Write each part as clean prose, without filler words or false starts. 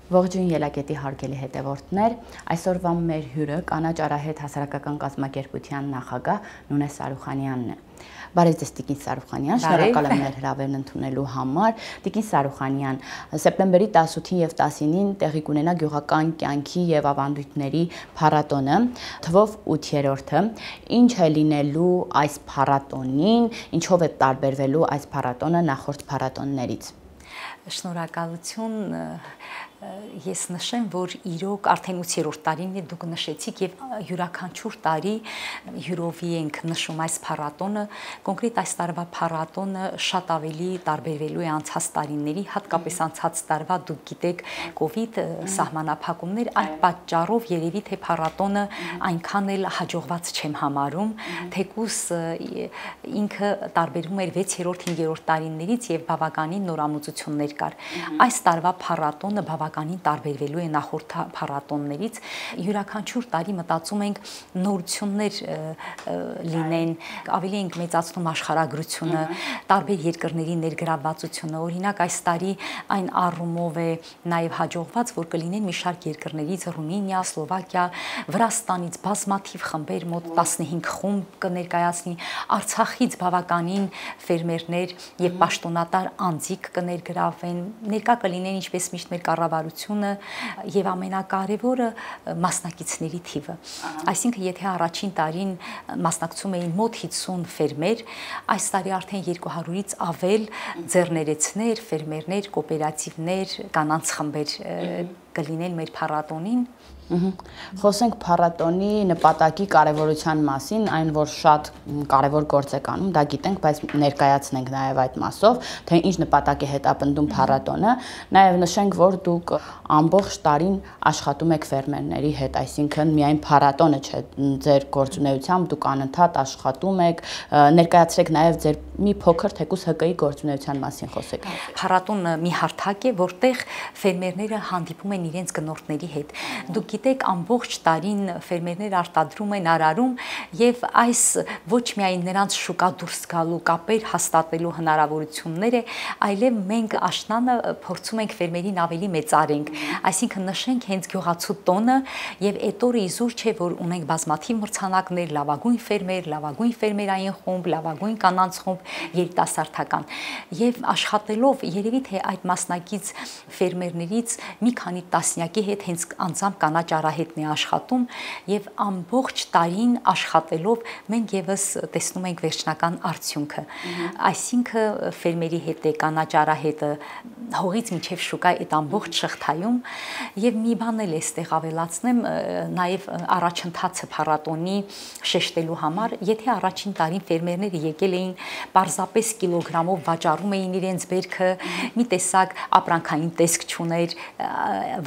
Ողջույն Ելակետի հարգելի հետևորդներ, այսօրվա մեր հյուրը կանաչ արահետ հասարակական կազմակերպության նախագահ Նունե Սարուխանյանն է։ Բարև ձեզ Տիկին Սարուխանյան, շնորհակալ եմ մեր հրավերն ընդունելու համար։ Տիկին Սարուխանյան, սեպտեմբերի 18-ին եւ 19-ին տեղի կունենա գյուղական կյանքի եւ ավանդույթների փառատոնը, թվով 8-րդը։ Ինչ է լինելու այս փառատոնին, ինչով է տարբերվելու այս փառատոնը նախորդ փառատոններից։ Շնորհակալություն, ես նշեմ, որ իրոք արդեն 8-րդ տարին է դուք նշեցիք եւ յուրաքանչյուր տարի յուրովի ենք նշում այս փառատոնը, կոնկրետ այս տարվա փառատոնը շատ ավելի տարբերվելու է անցած տարիների, հատկապես անցած տարվա դուք գիտեք COVID սահմանափակումներ, այդ պատճառով երևի թե փառատոնը այնքան էլ հաջողված չեմ համարում, թեկուզ ինքը տարբերվում էր 6-րդ, 5-րդ տարիներից եւ բավականին նորամուծություններ կար։ Այս տարվա փառատոնը բավականին տարբերվելու է նախորդ փառատոններից, յուրաքանչյուր տարի մտածում ենք նորություններ լինեն, ավելի ենք մեծացնում աշխարհագրությունը, տարբեր երկրների ներգրավվածությունը, օրինակ այս տարի այն առումով է նաև հաջողված, որ կլինեն մի շարք երկրներից Ռումինիա, Սլովակիա, Վրաստանից բազմաթիվ խմբեր, մոտ 15 խումբ կներկայացնի, Արցախից բավականին ֆերմերներ եւ պաշտոնատար անձիկ կներգրավեն, ներկա կլինեն ինչպես միշտ մեր կառավարությունը եւ ամենակարևորը մասնակիցների թիվը։ Այսինքն եթե առաջին տարին մասնակցում էին մոտ 50 ֆերմեր, այս տարի արդեն 200-ից ավել ձեռներեցներ, ֆերմերներ, կոոպերատիվներ, կանանց խմբեր կլինեն մեր փառատոնին։ Խոսենք փառատոնի նպատակի կարևորության մասին, այն որ շատ կարևոր գործ է կանում, դա գիտենք, բայց ներկայացնենք նաև այդ մասով, թե ինչ նպատակ է հետապնդում փառատոնը, նաև նշենք, որ դուք ամբողջ տարին աշխատում եք ֆերմերների հետ, այսինքն միայն փառատոնը չէ, ձեր գործունեությամբ դուք անընդհատ աշխատում եք, ներկայացրեք նաև ձեր մի փոքր թեկուզ ՀԿ-ի գործունեության մասին խոսեք։ Փառատոնը մի հարթակ է, որտեղ ֆերմերները հանդիպում են իրենց գնորդների հետ։ Դուք գիտեք, ամբողջ տարին ֆերմերները արտադրում են, արարում եւ այս ոչ միայն նրանց շուկա դուրս գալու կապեր հաստատելու հնարավորություններ է, այլև մենք աշնանը փորձում ենք ֆերմերին ավելի մեծարենք, այսինքն նշենք հենց գյուղացու տոնը եւ այդ օրը իզուր չէ, որ ունենք բազմաթիվ մրցանակներ, լավագույն ֆերմեր, լավագույն ֆերմերային խումբ, լավագույն կանանց խումբ, երիտասարդական եւ աշխատելով երևի թե այդ մասնակից ֆերմերներից մի քանի տասնյակի հետ հենց անձամբ կանաչ արահետն է աշխատում եւ ամբողջ տարին աշխատելով մենք եւս տեսնում ենք վերջնական արդյունքը, այսինքն ֆերմերի հետ է կանաչ արահետը հողից մինչև շուկա այդ ամբողջ շղթայում եւ մի բան էլ էստեղ ավելացնեմ նաեւ առաջընթացը փառատոնի շեշտելու համար, եթե առաջին տարին ֆերմերները եկել էին պարզապես կիլոգրամով վաճառում էին իրենց բերքը, մի տեսակ ապրանքային տեսք չուներ,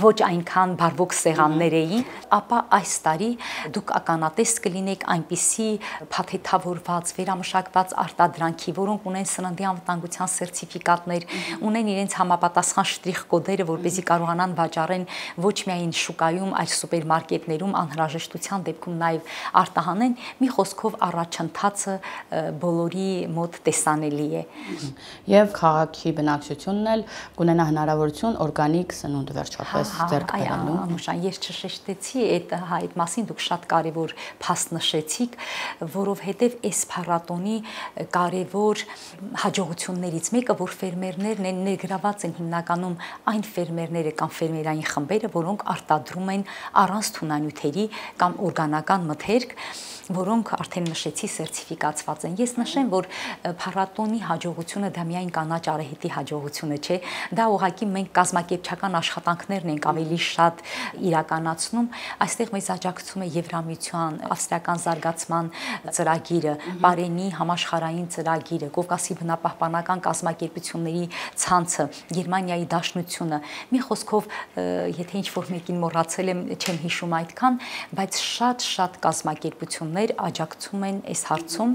ոչ այնքան բարվոք սեղաններ էին, ապա այս տարի դուք ականատես կլինեք այնպիսի փաթեթավորված, վերամշակված արտադրանքի, որոնք ունեն սննդի անվտանգության սերտիֆիկատներ, ունեն իրենց համապատասխան շտրիխ կոդերը, որպեսզի կարողանան վաճառեն ոչ միայն շուկայում, այլ սուպերմարկետներում, անհրաժեշտության դեպքում նաև արտահանեն, մի խոսքով առաջընթացը բոլորի մոտ տեսանելի է։ Եվ քաղաքի բնակչությունն էլ կունենա հնարավորություն օրգանիկ սնունդ վերջապես ձեռք բերելու։ Անուշան, ես չշեշտեցի այդ մասին, դուք շատ կարևոր փաստ նշեցիք, որովհետև այս փառատոնի կարևոր հաջողություններից մեկը, որ ֆերմերներն են ներգրաված են հիմնականում այն ֆերմերները կամ ֆերմերային խմբերը, որոնք արտադրում են առանց թունանյութերի կամ օրգանական մթերք, որոնք արդեն նշեցի սերտիֆիկացված են։ Ես նշեմ, որ փառատոնի հաջողությունը դա միայն կանաչ արահետի հաջողությունը չէ, դա ուղղակի մենք կազմակերպչական աշխատանքներն ենք ավելի շատ իրականացնում, այստեղ մեզ աջակցում է Եվրամիության, ավստրիական զարգացման ծրագիրը, Պարենի համաշխարհային ծրագիրը, Կովկասի բնապահպանական կազմակերպությունների ցանցը, Գերմանիայի դաշնությունը։ Մի խոսքով, եթե ինչ-որ մեկին մոռացել եմ, չեմ հիշում այդքան, բայց շատ կազմակերպություններ աջակցում են այս հարցում,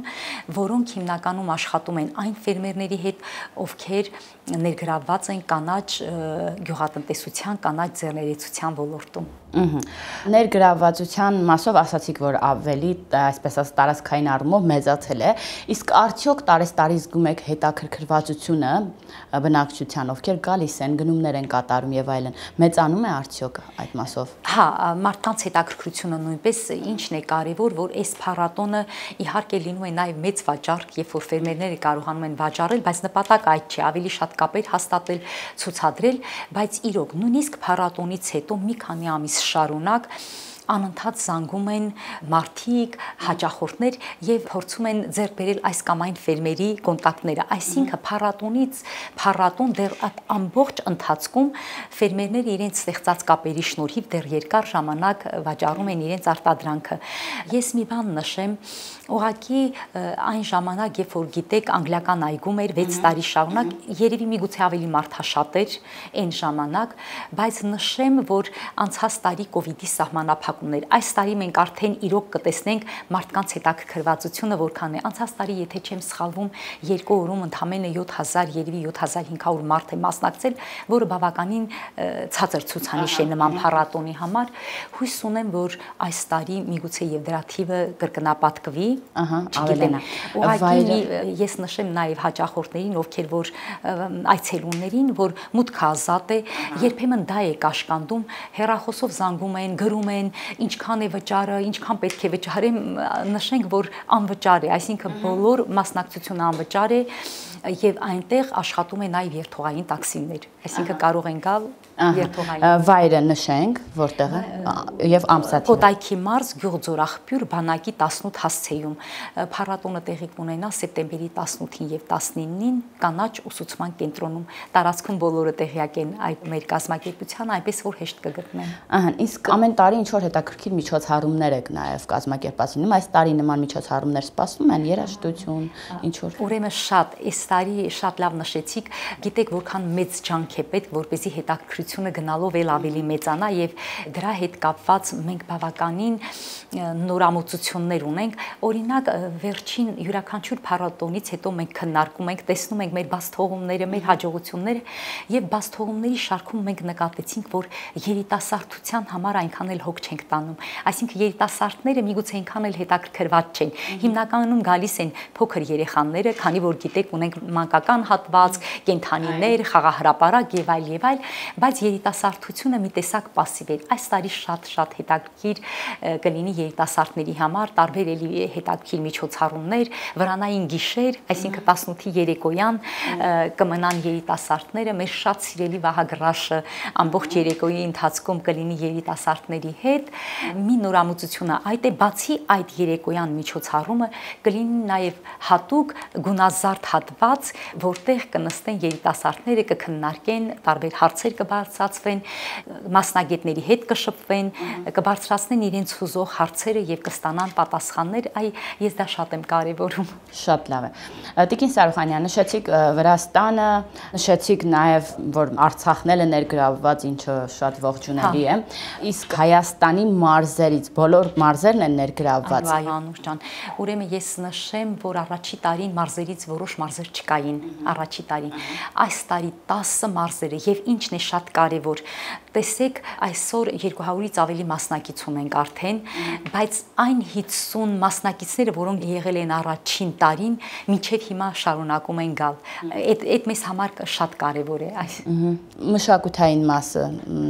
որոնք հիմնականում աշխատում են այն ֆերմերների հետ, ովքեր ներգրավված են կանաչ գյուղատնտեսության, կանաչ ձեռներեցության ոլորտում։ Ներգրավվածության մասով ասացիք, որ ավելի, այսպես ասած, տարածքային առումով մեծացել է, իսկ արդյոք տարեստարի զգում եք հետաքրքրվածությունը բնակչության, ովքեր գալիս են, գնումներ են կատարում եւ այլն, մեծանում է արդյոք այդ մասով։ Հա, մարդկանց հետաքրքրությունը նույնպես ինչն է կարևոր, որ այս փառատոնը իհարկե լինում է նաեւ մեծ վաճառք, երբ որ ֆերմերները կարողանում են վաճառել, բայց նպատակը այդ չէ, ավելի շատ կապեր հաստատել, ցուցադրել, բայց իրոք նույնիսկ փառատոնից հետո մի քանի ամիս շարունակ անընդհատ զանգում են մարդիկ, հաճախորդներ եւ փորձում են ձեռք բերել այս կամ այն ֆերմերի կոնտակտները։ Այսինքն փառատոնից փառատոն դեռ ամբողջ ընթացքում ֆերմերները իրենց ստեղծած կապերի շնորհիվ դեռ երկար ժամանակ վաճառում են իրենց արտադրանքը։ Ես մի բան նշեմ, ուղղակի այն ժամանակ, երբ որ գիտեք, անգլիական այգում էր 6 տարի շարունակ, երևի միգուցե ավելի մարդաշատ էր այն ժամանակ, բայց նշեմ, որ անցած տարի կոവിഡ്ի սահմանափակումներ, այս տարի մենք արդեն իրոք կտեսնենք մարդկանց հետաքրքրվածությունը որքան է։ Անցած տարի, եթե չեմ սխալվում, 2 օրում ընդամենը 7000, երևի 7500 մարդ է մասնակցել, որը բավականին ցածր ցուցանիշ է նման փառատոնի համար։ Հույս ունեմ, որ այս տարի միգուցե եւ դրա թիվը կրկնապատկվի։ Ավելանա։ Ուղղակի ես նշեմ նաև հաճախորդներին, ովքեր որ այցելուներին, որ մուտքը ազատ է, երբեմն դա է կաշկանդում, հեռախոսով զանգում են, գրում են, ինչքան է վճարը, ինչքան պետք է վճարեմ, նշենք, որ անվճար է, այսինքն բոլոր մասնակցությունը անվճար է եւ այնտեղ աշխատում է նաև երթուղային տաքսիներ, այսինքն կարող են գալ երթուղային։ Վայրը նշենք, որտեղ է եւ ամսաթիվը։ Կոտայքի մարզ, Գյուղձորախփյուր, բանակի 18 հասցեում։ Փառատոնը տեղի կունենա սեպտեմբերի 18-ին եւ 19-ին կանաչ ուսուցման կենտրոնում։ Տարածքում բոլորը տեղյակ են այդ մեր կազմակերպության, այնպես որ հեշտ կգտնեն։ Իսկ ամեն տարի ինչ որ հետաքրքիր միջոցառումներ եք նաեւ կազմակերպած լինում, այս տարի նման միջոցառումներ սպասվում են, երաժշտություն, ինչ որ։ Ուրեմն շատ, այս տարի շատ լավ նշեցիք, գիտեք որքան մեծ ջանք է պետք, որպեսզի հետաքրքրությունը գնալով էլ ավելի մեծանա եւ դրա հետ կապված մենք բավականին նորամուծություններ ունենք։ Օրինակ, վերջին յուրաքանչյուր փառատոնից հետո մենք քննարկում ենք, տեսնում ենք մեր բաց թողումները, մեր հաջողությունները եւ բաց թողումների շարքում մենք նկատեցինք, որ երիտասարդության համար այնքան էլ հոգ չենք տանում։ Այսինքն երիտասարդները միգուցե այնքան էլ հետաքրքրված չեն։ Հիմնականում գալիս են փոքր երեխաները, քանի որ գիտեք ունենք մանկական հատված, կենթանիներ, խաղահրապարակ եւ այլ, բայց երիտասարդությունը մի տեսակ пассив է։ Այս տարի շատ հետաքրքիր կլինի երիտասարդների համար տարբեր էլի հետաքրքիր միջոցառումներ, վրանային գիշեր, այսինքն 18-ի երեկոյան կմնան երիտասարդները, մեր շատ սիրելի Վահագրաշը ամբողջ երեկոյի ընթացքում կլինի երիտասարդների հետ։ Մի նորամուծությունը այդ է, բացի այդ երեկոյան միջոցառումը կլինի նաև հատուկ գունազարդ հատված, որտեղ կնստեն երիտասարդները, կքննարկեն, տարբեր հարցեր կբարձրացվեն, մասնագետների հետ կշփվեն, կբարձրացնեն իրենց հուզող հարցերը եւ կստանան պատասխաններ, ես դա շատ եմ կարևորում։ Շատ լավ է։ Տիկին Սարուխանյան, նշեցիք Վրաստանը, նշեցիք նաև, որ Արցախն էլ է ներգրավված, ինչը շատ ողջունելի է։ Իսկ Հայաստանի մարզերից բոլոր մարզերն են ներգրավված։ Այո, Անուշ ջան։ Ուրեմն ես նշեմ, որ առաջի տարին մարզերից որոշ մարզեր չկային, առաջի տարին։ Այս տարի 10 մարզեր եւ ինչն է շատ կարևոր, տեսեք, այսօր 200-ից ավելի մասնակից ունենք արդեն, բայց այն 50 մասնակիցները, որոնք եղել են առաջին տարին, մինչև հիմա շարունակում են գալ։ Այդ մեզ համար շատ կարևոր է այս։ Մշակութային մասը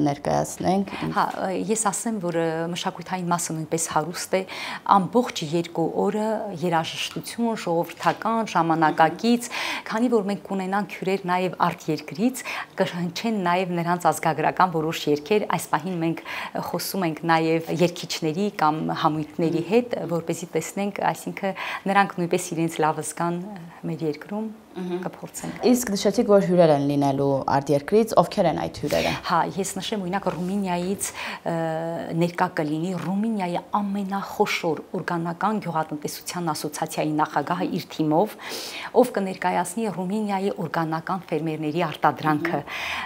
ներկայացնենք։ Հա, ես ասեմ, որ մշակութային մասը նույնպես հարուստ է, ամբողջ 2 օրը երաժշտություն, ժողովրդական, ժամանակակից, քանի որ մենք կունենանք հյուրեր նաև արտերկրից, կհնչեն նաև նրանց ազգագրական որոշ երգեր, այս պահին մենք խոսում ենք նաև երգիչների կամ համույթների հետ, որպեսզի տեսնենք, այսինքն նրանք նույնպես իրենց լավը զգան մեր երկրում, կփորձենք։ Իսկ նշեցիք, որ հյուրեր են լինելու արտերկրից, ովքեր են այդ հյուրերը։ Հա, ես նշեմ, օրինակ Ռումինիայից ներկա կլինի Ռումինիայի ամենախոշոր օրգանական գյուղատնտեսության ասոցիացիայի նախագահը իր թիմով, ով կներկայացնի Ռումինիայի օրգանական ֆերմերների արտադրանքը,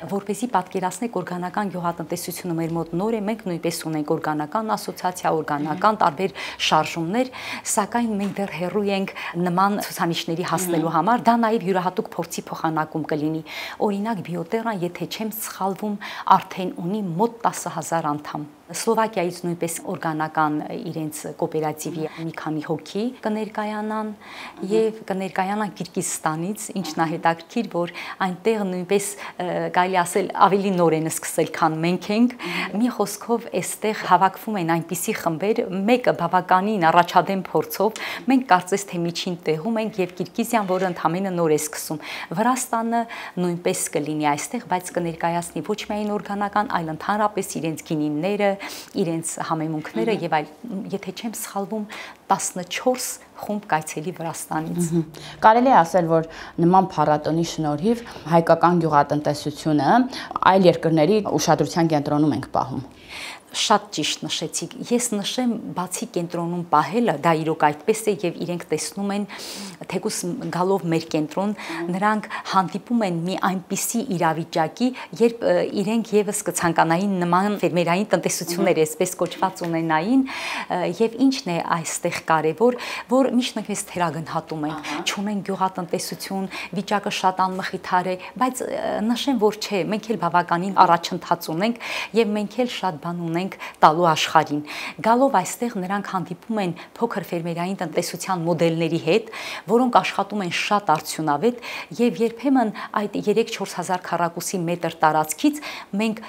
որպեսզի պատկերացնեք օրգանական գյուղատնտեսությունը մեր մոտ նոր է, մենք նույնպես ունենք օրգանական ասոցիացիա, օրգանական տարբեր շարժումներ, սակայն մենք դեռ հեռու ենք նման ցուցանիշների հասնելու համար, դա նաև յուրահատուկ փորձի փոխանակում կլինի։ Օրինակ Բիոտերան, եթե չեմ սխալվում, արդեն ունի մոտ 10000 անդամ։ Սլովակիայից նույնպես օրգանական իրենց կոոպերատիվի մի քանի հոգի կներկայանան եւ կներկայանան Կիրգիզստանից, ինչն է հետաքրքիր, որ այնտեղ նույնպես կարելի ասել ավելի նոր են սկսել, քան մենք ենք։ Մի խոսքով այստեղ հավաքվում են այնպիսի խմբեր, մեկը բավականին առաջադեմ փորձով, մենք կարծես թե միջին տեղում ենք եւ Կիրգիզիան, որը ընդամենը նոր է սկսում։ Վրաստանը նույնպես կլինի այստեղ, բայց կներկայացնի ոչ միայն օրգանական, այլ ընդհանրապես իրենց գինիները, իրենց համեմունքները եւ այլ, եթե չեմ սխալվում, 14 խումբ կայցելի Վրաստանից։ Կարելի է ասել, որ նման փառատոնի շնորհիվ հայկական գյուղատնտեսությունը այլ երկրների ուշադրության կենտրոնում ենք պահում։ Շատ ճիշտ նշեցիք։ Ես նշեմ, բացի կենտրոնում պահելը, դա իրոք այդպես է եւ իրենք տեսնում են, թեկուս գալով մեր կենտրոն, նրանք հանդիպում են մի այնպիսի իրավիճակի, երբ իրենք եւս կցանկանային նման ֆերմերային տնտեսություններ, այսպես կոչված ունենային, եւ ինչն է այստեղ կարեւոր, որ միշտ մենք մեզ թերագնահատում ենք, չունեն գյուղատնտեսություն, վիճակը շատ անմխիթար է, բայց նշեմ, որ չէ, մենք էլ բավականին առաջընթաց ունենք եւ մենք էլ շատ բան ունենք տալու աշխարհին։ Գալով այստեղ նրանք հանդիպում են փոքր ֆերմերային տնտեսության մոդելների հետ, որոնք աշխատում են շատ արդյունավետ եւ երբեմն այդ 3-4000 քառակուսի մետր տարածքից մենք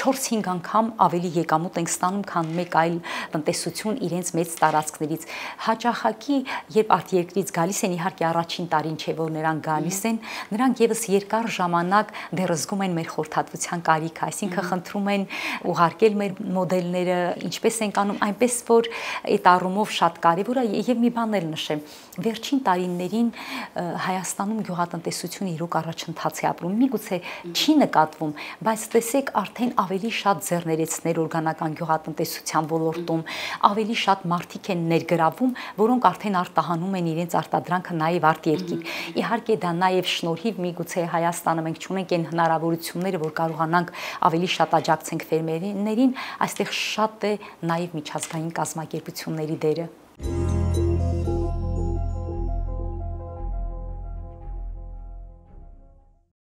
4-5 անգամ ավելի եկամուտ ենք ստանում, քան մեկ այլ տնտեսություն իրենց մեծ տարածքներից։ Հաճախակի, երբ արտերկրից գալիս են, իհարկե առաջին տարին չէ, որ նրանք գալիս են, նրանք եւս երկար ժամանակ դեռ զգում են մեր խորհրդատվության կարիքը, այսինքն խնդրում են ուղարկել մեր մոդելները, ինչպես ենք անում, այնպես որ այդ առումով շատ կարևոր է եւ մի բան էլ նշեմ, վերջին տարիներին Հայաստանում գյուղատնտեսությունը իրոք առաջընթաց է ապրում, միգուցե չի նկատվում, բայց տեսեք արդեն ավելի շատ ձեռներեցներ օրգանական գյուղատնտեսության ոլորտում, ավելի շատ մարդիկ են ներգրավում, որոնք արդեն արտահանում են իրենց արտադրանքը նաեւ արտերկիր։ Իհարկե դա նաեւ շնորհիվ միգուցե Հայաստանը մենք չունենք այն հնարավորությունները, որ կարողանանք ավելի շատ աջակցենք ֆերմերներին, այստեղ շատ է նաև միջազգային կազմակերպությունների դերը։